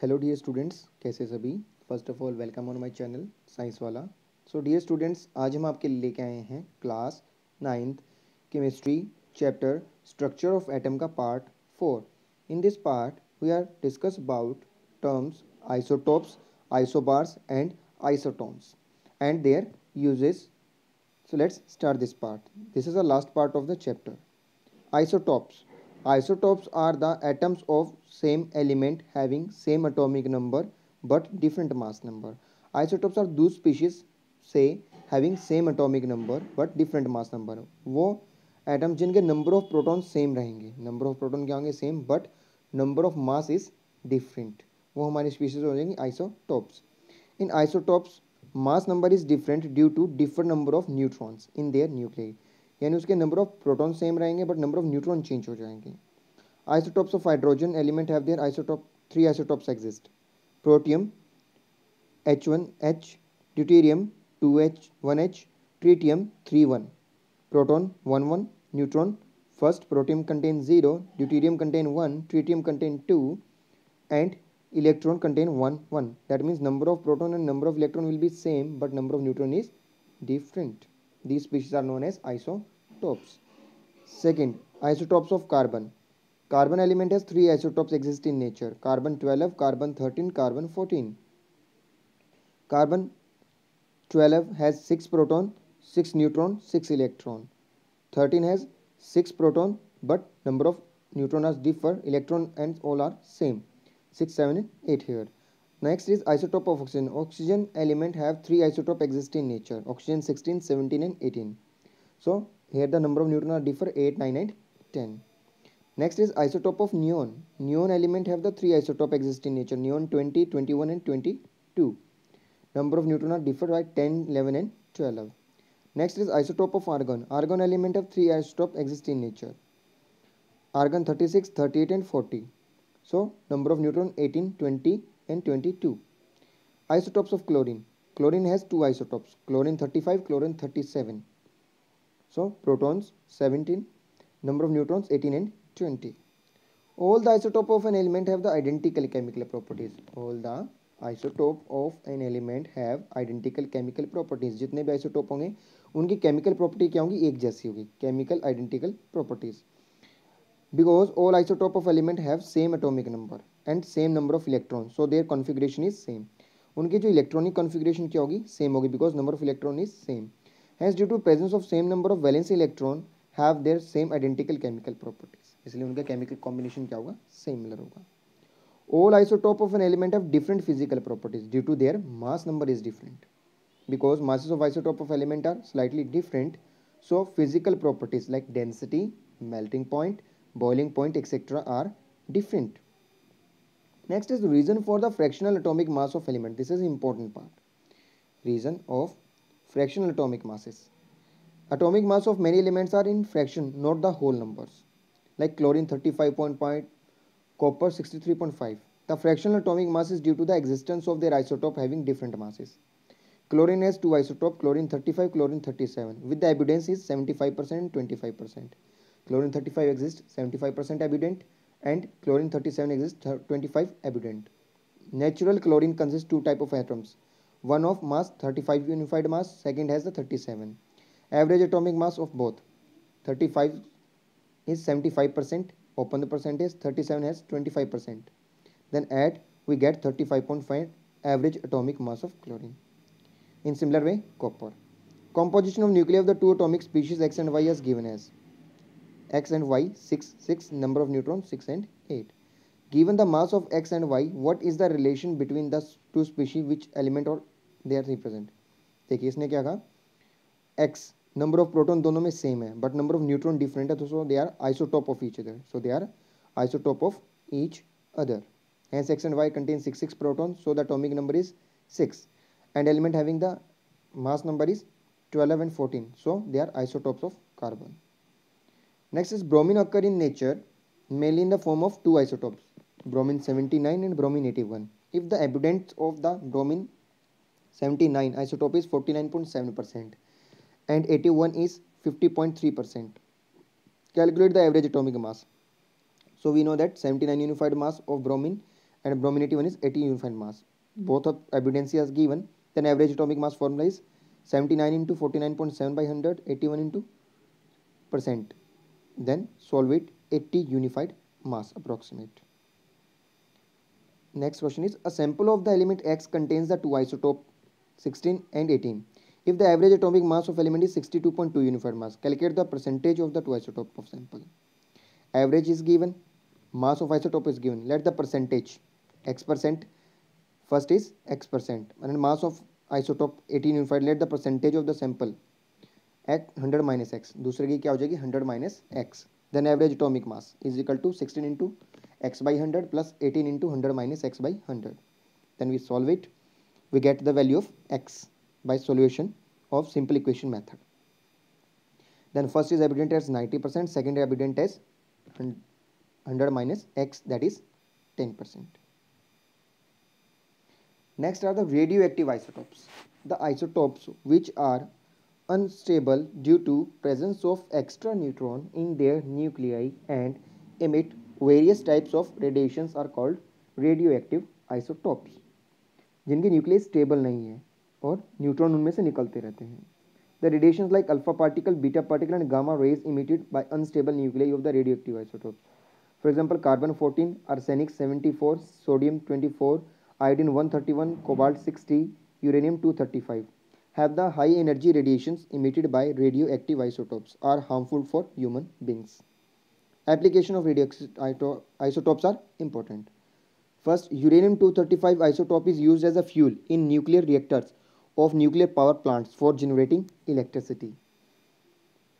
Hello dear students, कैसे सभी। First of all welcome on my channel science वाला। So dear students, आज हम आपके लिए लेके आए हैं class 9th chemistry chapter structure of atom का part 4। In this part we are discuss about terms isotopes, isobars and isotones and their uses. So let's start this part. This is the last part of the chapter. Isotopes. Isotopes are the atoms of same element having same atomic number but different mass number. Isotopes are those species say having same atomic number but different mass number. वो atom जिनके number of proton same रहेंगे, number of proton क्या होंगे same, but number of mass is different, वो हमारी species हो जाएंगी isotopes. In isotopes mass number is different due to different number of neutrons in their nuclei. यानी उसके number of proton same रहेंगे but number of neutron change हो जाएंगे. Isotopes of hydrogen element have their isotope. Three isotopes exist: protium H1H, deuterium 2H1H, tritium 3,1. Proton 1,1, neutron. First protium contains 0, deuterium contain 1, tritium contain 2, and electron contain 1, 1. That means number of proton and number of electron will be same but number of neutron is different. These species are known as isotopes. Second, isotopes of carbon. Carbon element has three isotopes exist in nature: carbon 12, carbon 13, carbon 14. Carbon 12 has 6 proton, 6 neutron, 6 electron. 13 has 6 proton but number of neutrons differ, electron and all are same, 6, 7 and 8 here. Next is isotope of oxygen. Oxygen element have 3 isotope exist in nature: oxygen 16, 17 and 18. So here the number of neutrons are differ, 8, 9 and 10. Next is isotope of neon. Neon element have the 3 isotope exist in nature: neon 20, 21 and 22. Number of neutrons are differ by 10, 11 and 12. Next is isotope of argon. Argon element of 3 isotopes exist in nature: argon 36, 38 and 40. So number of neutrons 18, 20 and 22. Isotopes of chlorine. Chlorine has 2 isotopes: chlorine 35, chlorine 37. So protons 17, number of neutrons 18 and 20. All the isotope of an element have the identical chemical properties. All the isotope of an element have identical chemical properties. जितने भी isotope होंगे उनकी chemical property क्या होगी, एक जैसी होगी, chemical identical properties. Because all isotope of element have same atomic number and same number of electrons, so their configuration is same. उनकी जो electronic configuration क्या होगी, same होगी, because number of electron is same. Hence due to presence of same number of valence electron have their same identical chemical properties. इसलिए उनका chemical combination क्या होगा, similar होगा. All isotope of an element have different physical properties due to their mass number is different. Because masses of isotope of element are slightly different, so physical properties like density, melting point, boiling point, etc. are different. Next is the reason for the fractional atomic mass of element. This is important part. Reason of fractional atomic masses. Atomic mass of many elements are in fraction, not the whole numbers. Like chlorine 35.5, copper 63.5. The fractional atomic mass is due to the existence of their isotope having different masses. Chlorine has 2 isotopes, chlorine 35, chlorine 37, with the abundance is 75% and 25%. Chlorine 35 exists 75% abundant and chlorine 37 exists 25 abundant. Natural chlorine consists 2 type of atoms. One of mass 35 unified mass, second has the 37. Average atomic mass of both 35 is 75%, open the percentage, 37 has 25%. Then add, we get 35.5 average atomic mass of chlorine. In similar way, copper. Composition of nuclei of the two atomic species X and Y is given as X and Y 6, 6, number of neutrons 6 and 8. Given the mass of X and Y, what is the relation between the two species, which element or they are represent? देखिए इसने क्या कहा, X number of proton दोनों में same है but number of neutron different है, तो so they are isotope of each other. So they are isotope of each other. Hence X and Y contain 6, 6 protons, so the atomic number is 6. And element having the mass number is 12 and 14, so they are isotopes of carbon. Next is bromine occur in nature mainly in the form of 2 isotopes, bromine 79 and bromine 81. If the abundance of the bromine 79 isotope is 49.7% and 81 is 50.3%, calculate the average atomic mass. So we know that 79 unified mass of bromine and brominative one is 80 unified mass. Both of evidence is given. Then average atomic mass formula is 79 into 49.7 by 100, 81 into percent. Then solve it, 80 unified mass approximate. Next question is, a sample of the element X contains the two isotope 16 and 18. If the average atomic mass of element is 62.2 unified mass, calculate the percentage of the two isotope of sample. Average is given, mass of isotope is given. Let the percentage X percent, first is X percent, and mass of isotope 18 unified. Let the percentage of the sample at 100 minus X. दूसरे की क्या हो जाएगी 100 minus X. Then average atomic mass is equal to 16 into X by 100 plus 18 into 100 minus X by 100. Then we solve it. We get the value of X by solution of simple equation method. Then first is evident as 90%, second evident as 100 minus X, that is 10%. Next are the radioactive isotopes. The isotopes which are unstable due to presence of extra neutron in their nuclei and emit various types of radiations are called radioactive isotopes. जिनके nucleus stable नहीं है और neutron उनमें से निकलते रहते हैं. The radiations like alpha particle, beta particle and gamma rays emitted by unstable nuclei of the radioactive isotopes. For example, carbon 14, arsenic 74, sodium 24, iodine 131, cobalt 60, uranium 235 have the high energy radiations emitted by radioactive isotopes are harmful for human beings. Application of radioactive isotopes are important. First, uranium 235 isotope is used as a fuel in nuclear reactors of nuclear power plants for generating electricity.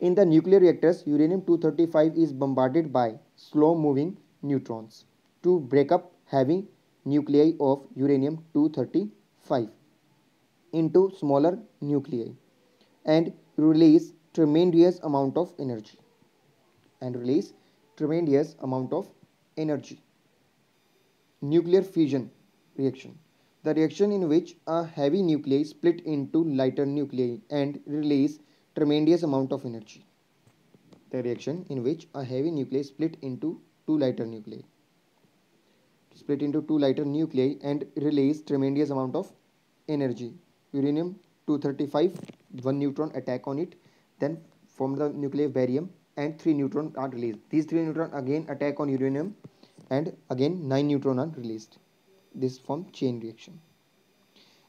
In the nuclear reactors, uranium 235 is bombarded by slow-moving neutrons to break up heavy nuclei of uranium 235 into smaller nuclei and release tremendous amount of energy. Nuclear fusion reaction. The reaction in which a heavy nuclei split into lighter nuclei and release tremendous amount of energy. The reaction in which a heavy nuclei split into two lighter nuclei and release tremendous amount of energy. Uranium 235, one neutron attack on it, then form the nuclear barium and 3 neutrons are released. These 3 neutrons again attack on uranium and again 9 neutrons are released. This forms chain reaction.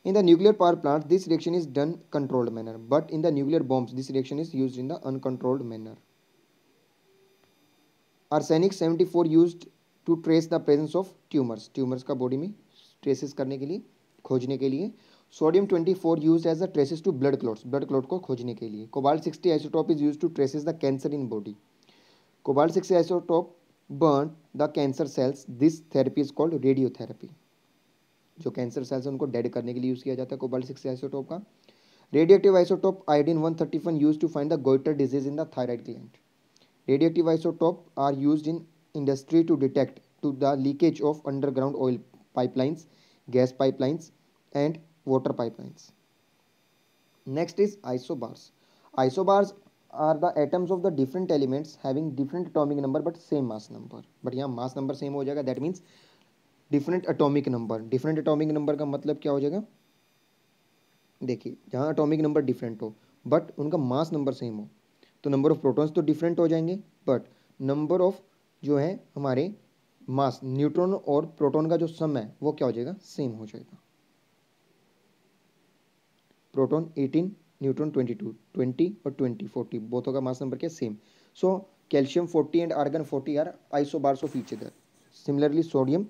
In the nuclear power plant, this reaction is done controlled manner, but in the nuclear bombs, this reaction is used in the uncontrolled manner. Arsenic 74 used to trace the presence of tumors का body में traces करने के लिए, खोजने के लिए. Sodium 24 used as a traces to blood clots को खोजने के लिए. Cobalt 60 isotope is used to traces the cancer in body. Cobalt 60 isotope burn the cancer cells. This therapy is called radiotherapy. जो कैंसर सेल्स है उनको dead करने के लिए यूज किया जाता है कोबाल्ट 60 आइसोटोप का. Radioactive isotope iodine 131 used to find the goiter disease in the thyroid gland. Radioactive isotope are used in industry to detect to the leakage of underground oil pipelines, gas pipelines and water pipelines. Next is isobars. Isobars are the atoms of the different elements having different atomic number but same mass number. But यहाँ mass number same हो जाएगा, that means different atomic number. Different atomic number का मतलब क्या हो जाएगा? देखिए, जहाँ atomic number different हो but उनका mass number same हो तो number of protons तो different हो जाएंगे but number of जो है हमारे mass न्यूट्रॉन और प्रोटॉन का जो सम है वो क्या हो जाएगा? सेम हो जाएगा. प्रोटॉन 18, न्यूट्रॉन 22, 20 और 20, 40 बोथों का मास नंबर क्या same. So calcium 40 and argon 40 are isobars of each other. Similarly sodium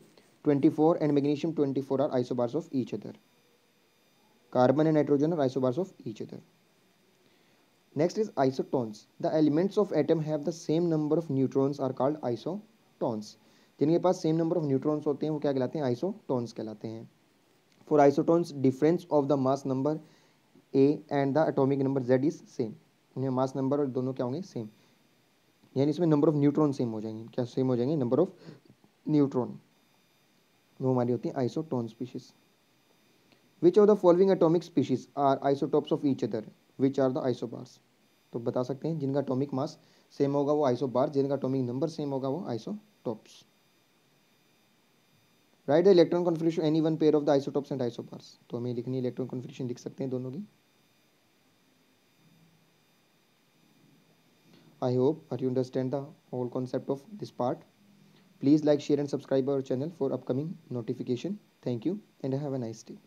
24 and magnesium 24 are isobars of each other. Carbon and nitrogen are isobars of each other. Next is isotones. The elements of atom have the same number of neutrons are called isotones. जिनके पास same number of neutrons होते हैं वो क्या कहलाते हैं? Isotones कहलाते हैं. For isotones difference of the mass number A and the atomic number Z is same. इन्हें मास नंबर और दोनों क्या होंगे? सेम. यानी इसमें नंबर ऑफ न्यूट्रॉन सेम हो जाएंगे. क्या सेम हो जाएंगे? Number of neutron. वो हमारी होती है isotone species. Which of the following atomic species are isotopes of each other which are the isobars. तो बता सकते हैं जिनका एटॉमिक मास सेम होगा वो आइसोबार, जिनका एटॉमिक नंबर सेम होगा वो isotopes. Right the electron configuration any one pair of the isotopes and isobars. तो हमें लिखनी है इलेक्ट्रॉन कॉन्फिगरेशन, लिख सकते हैं दोनों की। I hope you understand the whole concept of this part. Please like, share and subscribe our channel for upcoming notification. Thank you and have a nice day.